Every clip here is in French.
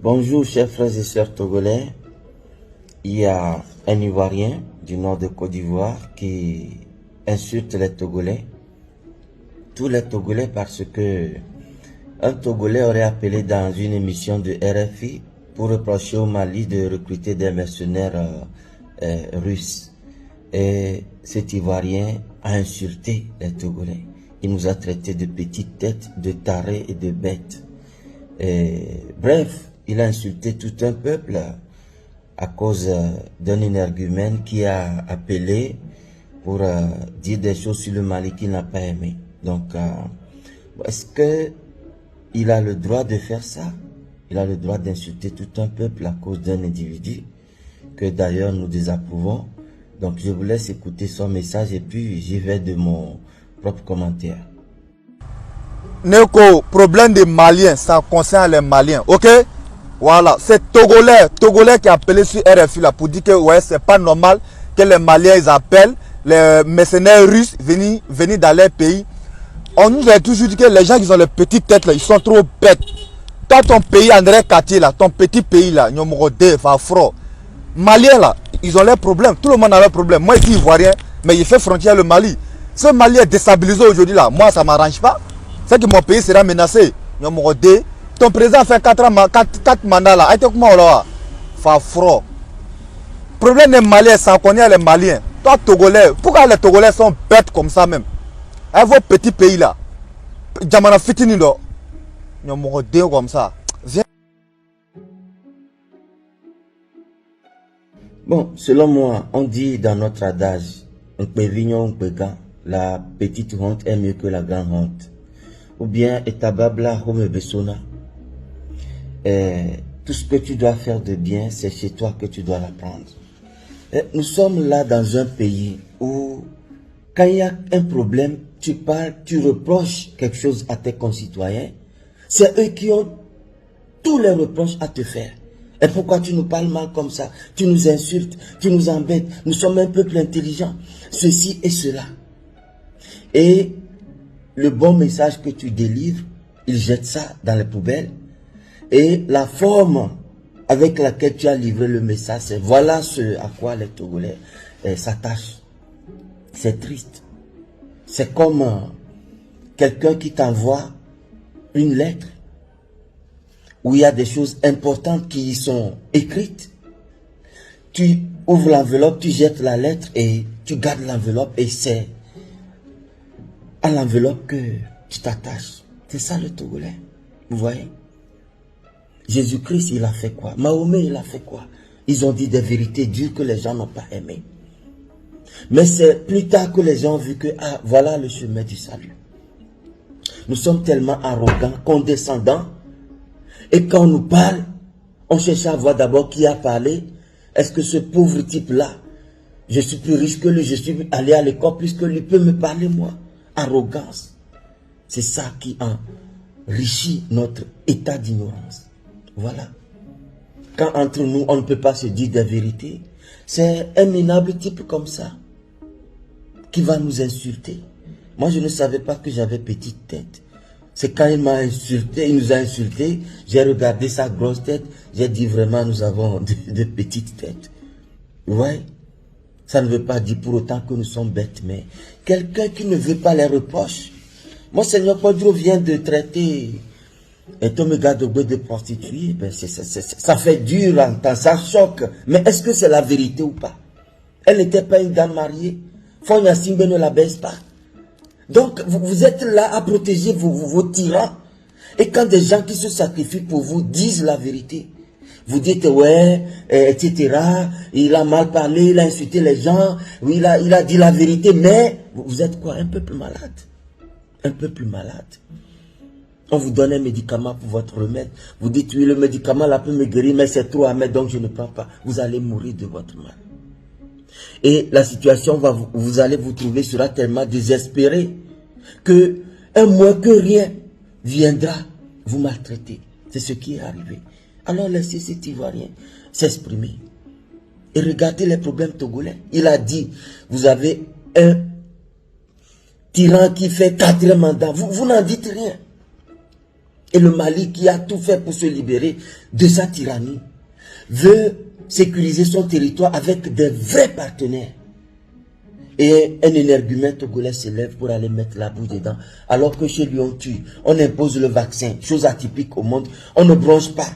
Bonjour chers frères et sœurs togolais. Il y a un Ivoirien du nord de Côte d'Ivoire qui insulte les Togolais. Tous les Togolais parce que un Togolais aurait appelé dans une émission de RFI pour reprocher au Mali de recruter des mercenaires russes. Et cet Ivoirien a insulté les Togolais. Il nous a traités de petites têtes, de tarés et de bêtes. Bref, il a insulté tout un peuple à cause d'un énergumène qui a appelé pour dire des choses sur le Mali qu'il n'a pas aimé. Donc, est-ce que il a le droit de faire ça? Il a le droit d'insulter tout un peuple à cause d'un individu que d'ailleurs nous désapprouvons. Donc, je vous laisse écouter son message et puis j'y vais de mon propre commentaire. Neko, problème des Maliens, ça concerne les Maliens, ok? Voilà, c'est Togolais qui a appelé sur RFI là pour dire que ouais, c'est pas normal que les Maliens ils appellent les mercenaires russes venir dans leur pays. On nous a toujours dit que les gens qui ont les petites têtes là, ils sont trop bêtes. Toi, ton pays, André Cartier là, ton petit pays là, Nyomorode, Fafro, Maliens là, ils ont leurs problèmes. Tout le monde a leurs problèmes. Moi, je suis ivoirien, mais il fait frontière le Mali. Ce Mali est déstabilisé aujourd'hui là. Moi, ça ne m'arrange pas. C'est que mon pays sera menacé. Nyomorode, ton président fait 4 mandats là. Aïe, comment on l'a? Fafro. Problème des Maliens, ça connaît les Maliens. Toi, Togolais, pourquoi les Togolais sont bêtes comme ça même? Avec vos petits pays là. Jamana Fitini là. Nyomorode comme ça. Viens. Bon, selon moi, on dit dans notre adage, la petite honte est mieux que la grande honte. Ou bien, etababla home besona. Tout ce que tu dois faire de bien, c'est chez toi que tu dois l'apprendre. Nous sommes là dans un pays où, quand il y a un problème, tu parles, tu reproches quelque chose à tes concitoyens. C'est eux qui ont tous les reproches à te faire. Et pourquoi tu nous parles mal comme ça? Tu nous insultes, tu nous embêtes. Nous sommes un peuple intelligent. Ceci et cela. Et le bon message que tu délivres, ils jettent ça dans les poubelles. Et la forme avec laquelle tu as livré le message, c'est voilà ce à quoi les Togolais s'attachent. C'est triste. C'est comme quelqu'un qui t'envoie une lettre où il y a des choses importantes qui y sont écrites. Tu ouvres l'enveloppe, tu jettes la lettre et tu gardes l'enveloppe et c'est à l'enveloppe que tu t'attaches. C'est ça le Togolais. Vous voyez? Jésus-Christ, il a fait quoi? Mahomet, il a fait quoi? Ils ont dit des vérités dures que les gens n'ont pas aimées. Mais c'est plus tard que les gens ont vu que, ah, voilà le chemin du salut. Nous sommes tellement arrogants, condescendants. Et quand on nous parle, on cherche à voir d'abord qui a parlé. Est-ce que ce pauvre type-là, je suis plus riche que lui, je suis allé à l'école plus que lui, peut me parler moi? Arrogance. C'est ça qui enrichit notre état d'ignorance. Voilà. Quand entre nous, on ne peut pas se dire des vérités, c'est un minable type comme ça qui va nous insulter. Moi, je ne savais pas que j'avais petite tête. C'est quand il m'a insulté, il nous a insultés, j'ai regardé sa grosse tête, j'ai dit vraiment nous avons de petites têtes. Ouais, ça ne veut pas dire pour autant que nous sommes bêtes, mais quelqu'un qui ne veut pas les reproches. Mon Seigneur Padro vient de traiter un Tomega de prostituée, ben ça fait dur en temps, ça choque. Mais est-ce que c'est la vérité ou pas? Elle n'était pas une dame mariée. Fonya Simbe ne la baisse pas. Donc, vous êtes là à protéger vos tyrans. Et quand des gens qui se sacrifient pour vous disent la vérité, vous dites, ouais, etc., il a mal parlé, il a insulté les gens, oui, il a dit la vérité, mais vous êtes quoi? Un peuple malade. Un peuple malade. On vous donne un médicament pour votre remède. Vous dites, oui, le médicament là peut me guérir, mais c'est trop amer, donc je ne prends pas. Vous allez mourir de votre mal. Et la situation, vous allez vous trouver, sera tellement désespérée que un moins que rien viendra vous maltraiter. C'est ce qui est arrivé. Alors laissez cet Ivoirien s'exprimer. Et regardez les problèmes togolais. Il a dit, vous avez un tyran qui fait 4 mandats. Vous n'en dites rien. Et le Mali, qui a tout fait pour se libérer de sa tyrannie, veut sécuriser son territoire avec des vrais partenaires. Et un énergumène togolais se lève pour aller mettre la bouche dedans. Alors que chez lui on tue, on impose le vaccin, chose atypique au monde. On ne bronche pas,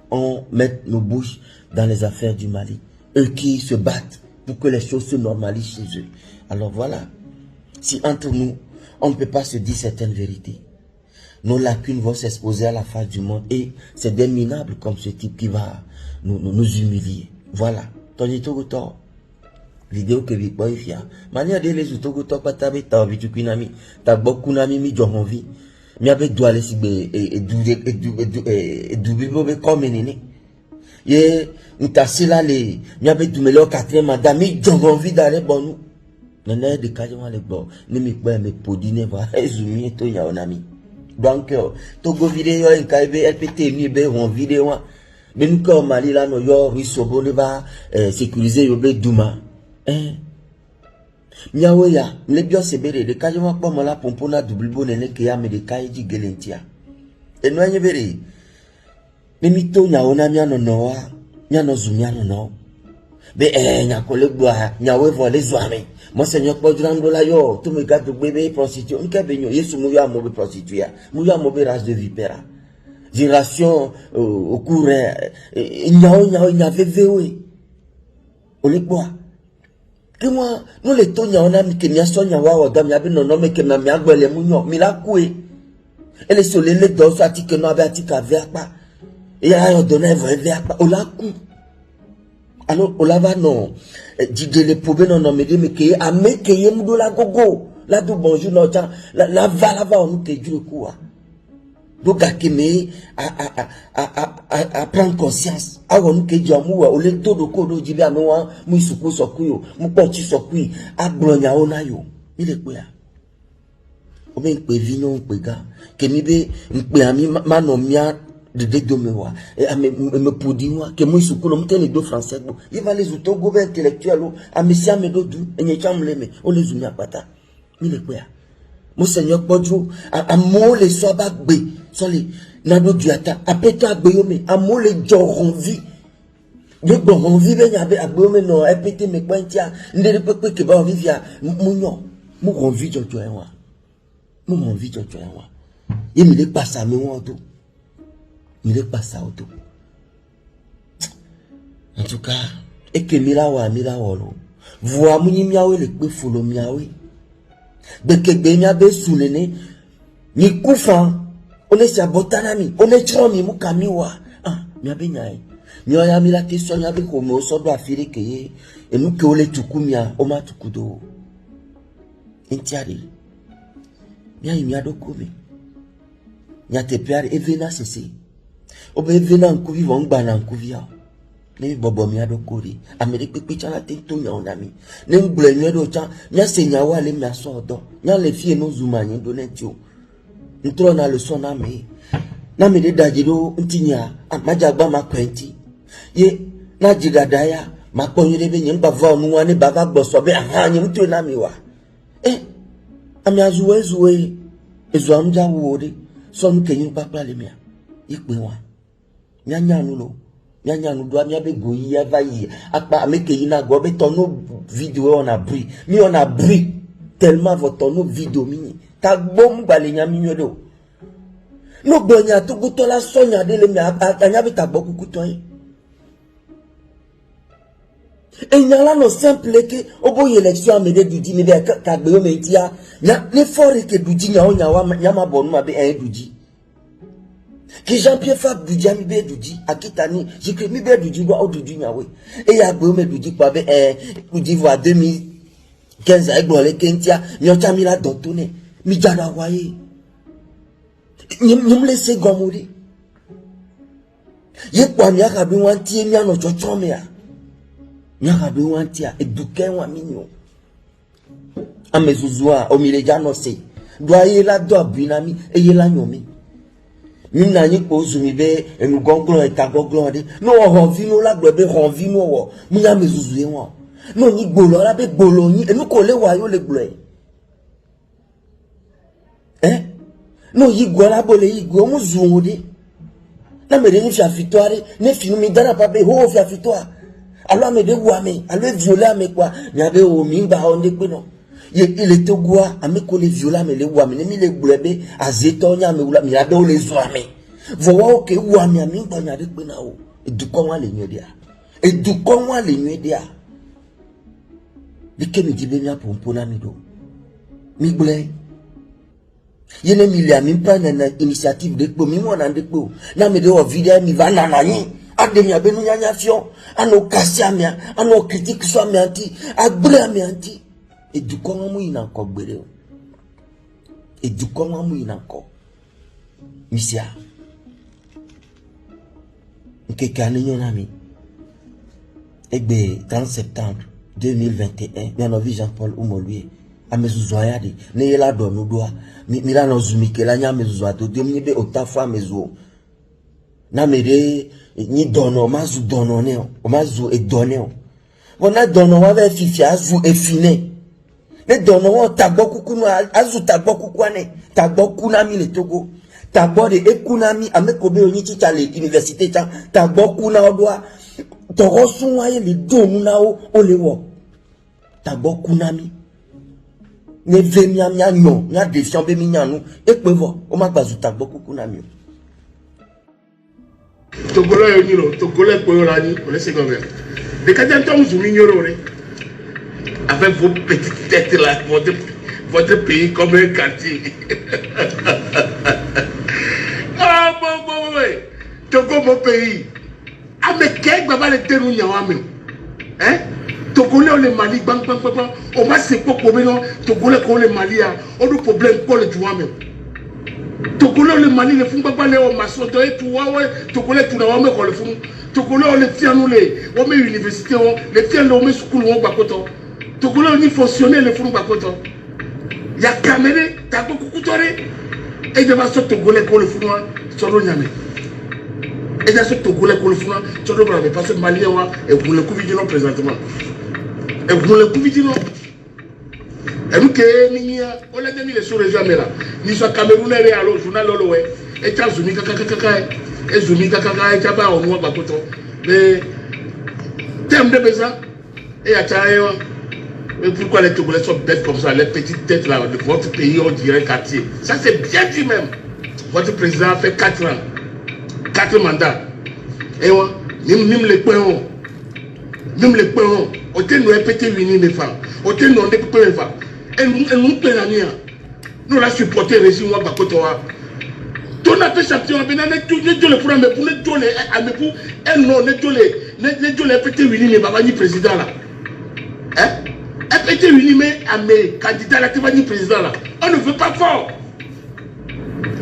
on met nos bouches dans les affaires du Mali. Eux qui se battent pour que les choses se normalisent chez eux. Alors voilà, si entre nous, on ne peut pas se dire certaines vérités, nos lacunes vont s'exposer à la face du monde et c'est des minables comme ce type qui va nous humilier. Voilà. Tony Togoto, vidéo que vi boy fia. Mania de les Togoto patabe ta vitu kunami, ta bokunami mi johonvi. Mi abe douale si be et doubi bobe comme nene. Ye ntasi la le mi abe dumele o 4e mandat mi johonvi d'aller bon nous. Nene de kajwa le bo. Ni mi pe me podine va ezumi to ya onami. Donc, Togo vidéo en kaibe LPT ni be on vidéo mais nous comme Mali là no yo risobo le va sécuriser yo be duma miawe ya le bio sebere de kajuma po mala pompona double nene ke ya me de kaiji gelentia e no anye bere me mito nya ona mia no no wa nya no zumia no no be nya kolego nyawe vole zoame Monseigneur Podjando la yo, tout me garde bébé prostituée. On peut venir, yesu mouya mobe prostituée, mouya mobe race de vipera. Génération au cours, il y avait véoué. On les boit. Que moi, nous les tons on a mis que n'y a son yawa ou dame yabe non mais que ma mia gueule mounio, mais la coué. Et les soleils les dos à ti que non avait ti qu'à vers pas. Et à donner vrai vers pas, on la coup. Alors, on la va non. Dit les poubelles non mais dit mais que a me que yem do la gogo. La do bonjour non tiens. La va on nous te dit le coup. Donc à qui me à prendre conscience. A on nous que dit amour au le tout de kodo dit bien moi mu suku sokuyo, mu porti sokui, a blonya ona yo. Il est quoi? O ben pe vino pe ga. Que mi be pe ami manomia de domewa et à me poudiwa que moi sous colombe les deux français bon il va les auto gouvernement intellectuel à messia me do du et n'y chamle me on les unia pata il est quoi Monseigneur Podjo à mo les soba gbe so les nado duata à peta gbe yo me à mo les joron vie de bon vie be nyabe agbe me no e pete me kwantia ndere pepe ke ba vivia munyo mo ron vie jojo enwa mo ron vie jojo enwa il me passe à me tout. Il est passé au tout. En tout cas, et que mirawa mirawolo. Voa muni miawe le kwe folo miawe. Beke be miabe soulene. Ni kufa. On est sabotanami. On est chomi mukamiwa. Ah, miabe nyae. Miawe mila question miabe kome osodo afire keye. Et nous que ole tukumia. Oma tukudo. Intiari. Miawe miado kome. Miate piare e vena sese. Obe vena nkuvi vongba na nkuvia. Ne bobo mi ado kori. Amere pepe chala te to nya onami. Ne ngle nyo do cha. Nya se nya wa le mi aso odo. Nya le fie no zuma nyi do netio. Ntro na le son na me. Na me de dajiro ntinya. Amajagba ma kwenti. Ye na jigadaya. Ma konye be nyi ba va onu ane baga gboso be aha nyi mtu na mi wa. Ami azuwe zuwe. Ezu amja wode. Son kenyi papa le mia. Ikpe wa. Nyanya nulo. Nyanya nulo amia be goyi ya vayi. Akpa ameke yina go be tono vidéo on a bri. Mi on a bri tellement votre tono vidéo mini. Ta bom bale nya mi nyodo. No bonya to goto la sonya de le mi anya be ta boku kutoy. Et nyala no simple ke obo election amede dudi me be ka gbe o me tia. Nya ne fort ke dudi nya o nya wa nya ma bonu ma be dudi. Qui Jean-Pierre Fab Doudji mi be Doudji akitani j'écris mi be Doudji doit au Doudji nyawe et ya gbe me Doudji kwa be Côte d'Ivoire 2015 avec le Kentia mi o chami la dontone mi jada waye nyum laisser gomori ye kwa mi aka bi wanti mi ano chocho me ya mi aka bi wanti a eduke wa minyo amezuzua o mi le jano se doye la do abinami e ye la nyomi. Nous n'avons pas zumibé et nous gonglons et tagoglons. Nous avons vu nous la globe, renvi nous. Nous avons zoué moi. Nous ni golo la be golo ni et nous collons wayo le globe. No yigwa la bole yigwa mu zungudi. Na me de ni fiafitoire, ne finu mi dana pa be ho fiafitoire. Alors me de wame, alors violer me quoi, ni abe o mimba onde pe no. Il était goua, à me coller viola me le wame, ne mi le blebe, a zetonya me wula, mi abe o le zoame. Vowa ke wame a mimba ni ade pe na o. Et du comment les nuits dia. Et du comment les nuits dia. Dike mi di be mi apompona mi do. Mi blé. Yene mi lia mi pa na initiative de po mi mo na de po. Na me de o video mi va na nani. Ade mi abenu nyanya fion. Ano kasia mi, ano critique so mi anti, agbra mi anti. Et du comment mu ina ko gbere o. Et du comment mu ina ko. Misia. Nke kane nyona mi. Egbe 30 septembre 2021, bien envie Jean-Paul Oumolue. A mezuzoyade ne yela do no doa mi la no zumike la nya mezuzo to de mi be otafa mezo na mere ni dono mazu dono ne o mazu e donne o na dono wa be fifia azu e fine ne dono wa tagbo kuku no azu tagbo kuku ane tagbo kunami le Togo tagbo de ekunami amekobe onyi chicha le université cha tagbo kuna odoa to sunwa ye le domu na o lewo tagbo kunami ne ve mia nyo nya défiant be mi nyanu ekpevo o ma gbazuta gbokuku na mi Togolo yo nyiro Togolo ko yo la ni on laisse comme de quand on zoom nyoro re avec vos petites têtes là votre pays comme un quartier ah bon ouais Togo mon pays ah mais quel baba le teru nyawa mi hein Togolais on le Mali bang on va se pour non Togolais qu'on le Mali a on a problème pour le joueur même Togolais on le Mali le font pas les on maçon toi et toi ouais Togolais tout là on met qu'on le font Togolais on le tient nous les on met université on les tient on met school on bakoto Togolais on y fonctionner le font bakoto il y a caméra t'as beaucoup coutore et de va sur Togolais qu'on le font sur le nyame et de sur Togolais qu'on le font sur le brave parce que Malien et vous le couvrir présentement. Et vous le pouvez dire non. Et nous qui on l'a mis les sous-régions là. Ni soit Camerounais à l'eau, journal l'eau, et t'as zoomé kaka, et zoomé kaka, et t'as pas au moins bakoto. Mais terme de besoin, et à taille, mais pourquoi les Togolais sont bêtes comme ça, les petites têtes là de votre pays, on dirait quartier. Ça c'est bien dit même. Votre président a fait 4 ans, 4 mandats. Et on, même les points. Même les points, on t'a nous répété l'uni des femmes, on t'a nous répété les femmes. Et nous prenons nous la supporter le régime à Bakotoa. Ton appel champion, mais tous les problèmes, mais pour les tous les amis, pour un non, les tous les répété l'uni, mais pas ni président là. Hein? Répété l'uni, mais à mes candidats là, tu vas ni président là. On ne veut pas fort.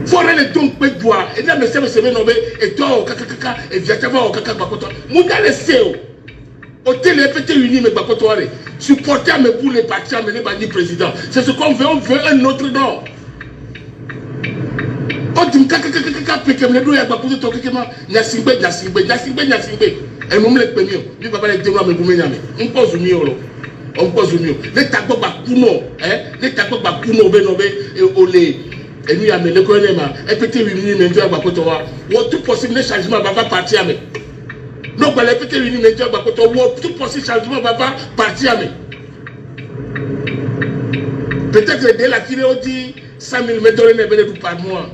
Faut aller donc peut doigt. Et là, mais c'est nommé, et toi, au kaka, et viens t'avoir au kaka Bakotoa. Mouga le CEO. Au télé-répété uni, mais Bakotoa, supporter mes pour les partis amener par le président. C'est ce qu'on veut, on veut un autre nom. On dit kaka, pékem, les deux, il y a Bakotoa, tokekema, Nyasingbe. Et nous, les premiers, nous, papa, les deux, mais vous m'aimez. On pose au mieux, on pose au mieux. Les tabos bakuno, les tabos bakuno, et au lait. Et nous, il y a mes économies, répété uni, mais Dieu, Bakotoa. Tout possible, les changements, va partir avec. Donc, les petits unis, mais tout possible changement va pas partir. Peut-être dès la tirée, on dit 100 000 mètres par mois.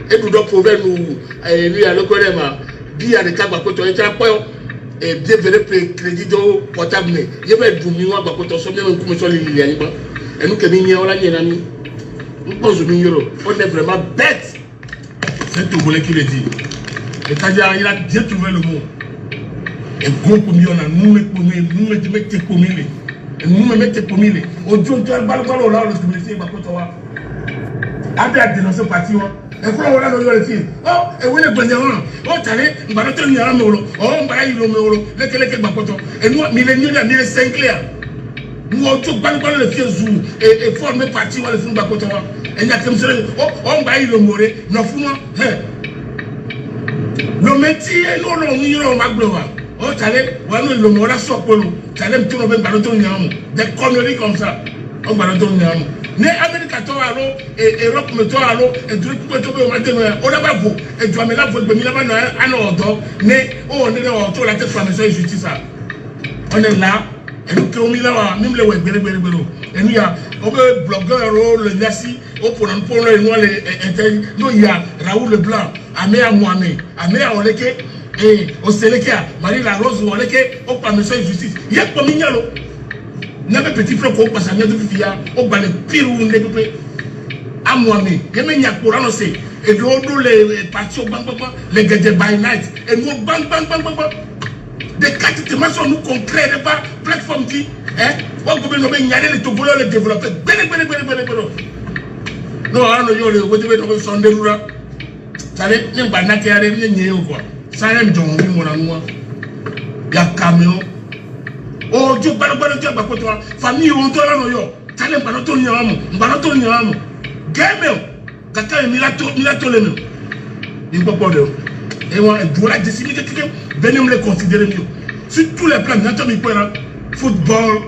Et nous devons prouver nous, lui à l'économie, bien des cas, et bien venir crédit portable. Il y avait du million à Bakoto, on est comme sur les milliers. Et nous, on est vraiment bête. C'est tout le qui le dit. Et c'est-à-dire, il a bien trouvé le mot. Et gros comme on a nous mettez comme il est. Et nous mettez comme il est. Au Dieu, tu as le ballon là, le communauté, ma côte. Après, à dénoncer parti, et quoi, on a le film. Oh, et où est le bandéron? Oh, t'as allé, on va retourner à Molo. Oh, on va aller au Molo. Les bakoto. Et nous, milléniaux, il y a 5 clairs. Nous, on tout ballon le film zou. Et former parti, on va le film bakoto. Et il y a comme ça, oh, on va aller au Molo. Non, fous-moi. Le métier, nous, on va gloire. Oh, t'allais, ouais, le mot là, soit pour nous. T'allais me tourner, des conneries comme ça. On va retourner à nous. ne America to alo Europe me to alo e duru ko to be o ma de no o da ba vo e du amela vo gbe mi la ba na ana odo ne o ne o to la te formation justice a on est là et nous que mi la wa mi le we gbere et nous ya o be blogueur o le nasi o pour le no le no ya Raoul Leblanc Amea Mohamed Amea Oleke et au Séléka Marie la Rose Oleke o pa monsieur justice ya ko mi nyalo na be petit frère ko passe à de fia o ba le pire ou ne pe a Mohamed ye me nya ko rano se et do les partis bang les gadgets by night et nous bang des quatre dimensions nous concrètes pas plateforme qui on peut nous bien les Togolais les développer non alors yo le wote be son derura tale ni ba na ke are ni nye quoi ça même don mi mo na nwa ya camion o jo ba ko to famille on to la no yo tale ba no to ni amu game kaka mi la to le mi ni po de et moi do la décider que benem les considérer mieux sur tous les plans n'entend mi quoi football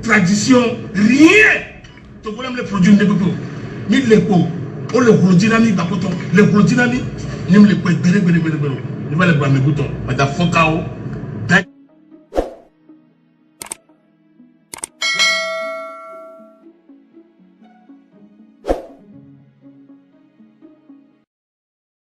tradition rien to ko les produits de beaucoup ni les pots o le gros dynamique bakoto le gros dynamique ni me le peut bere ni va le ba me bouton madafoka o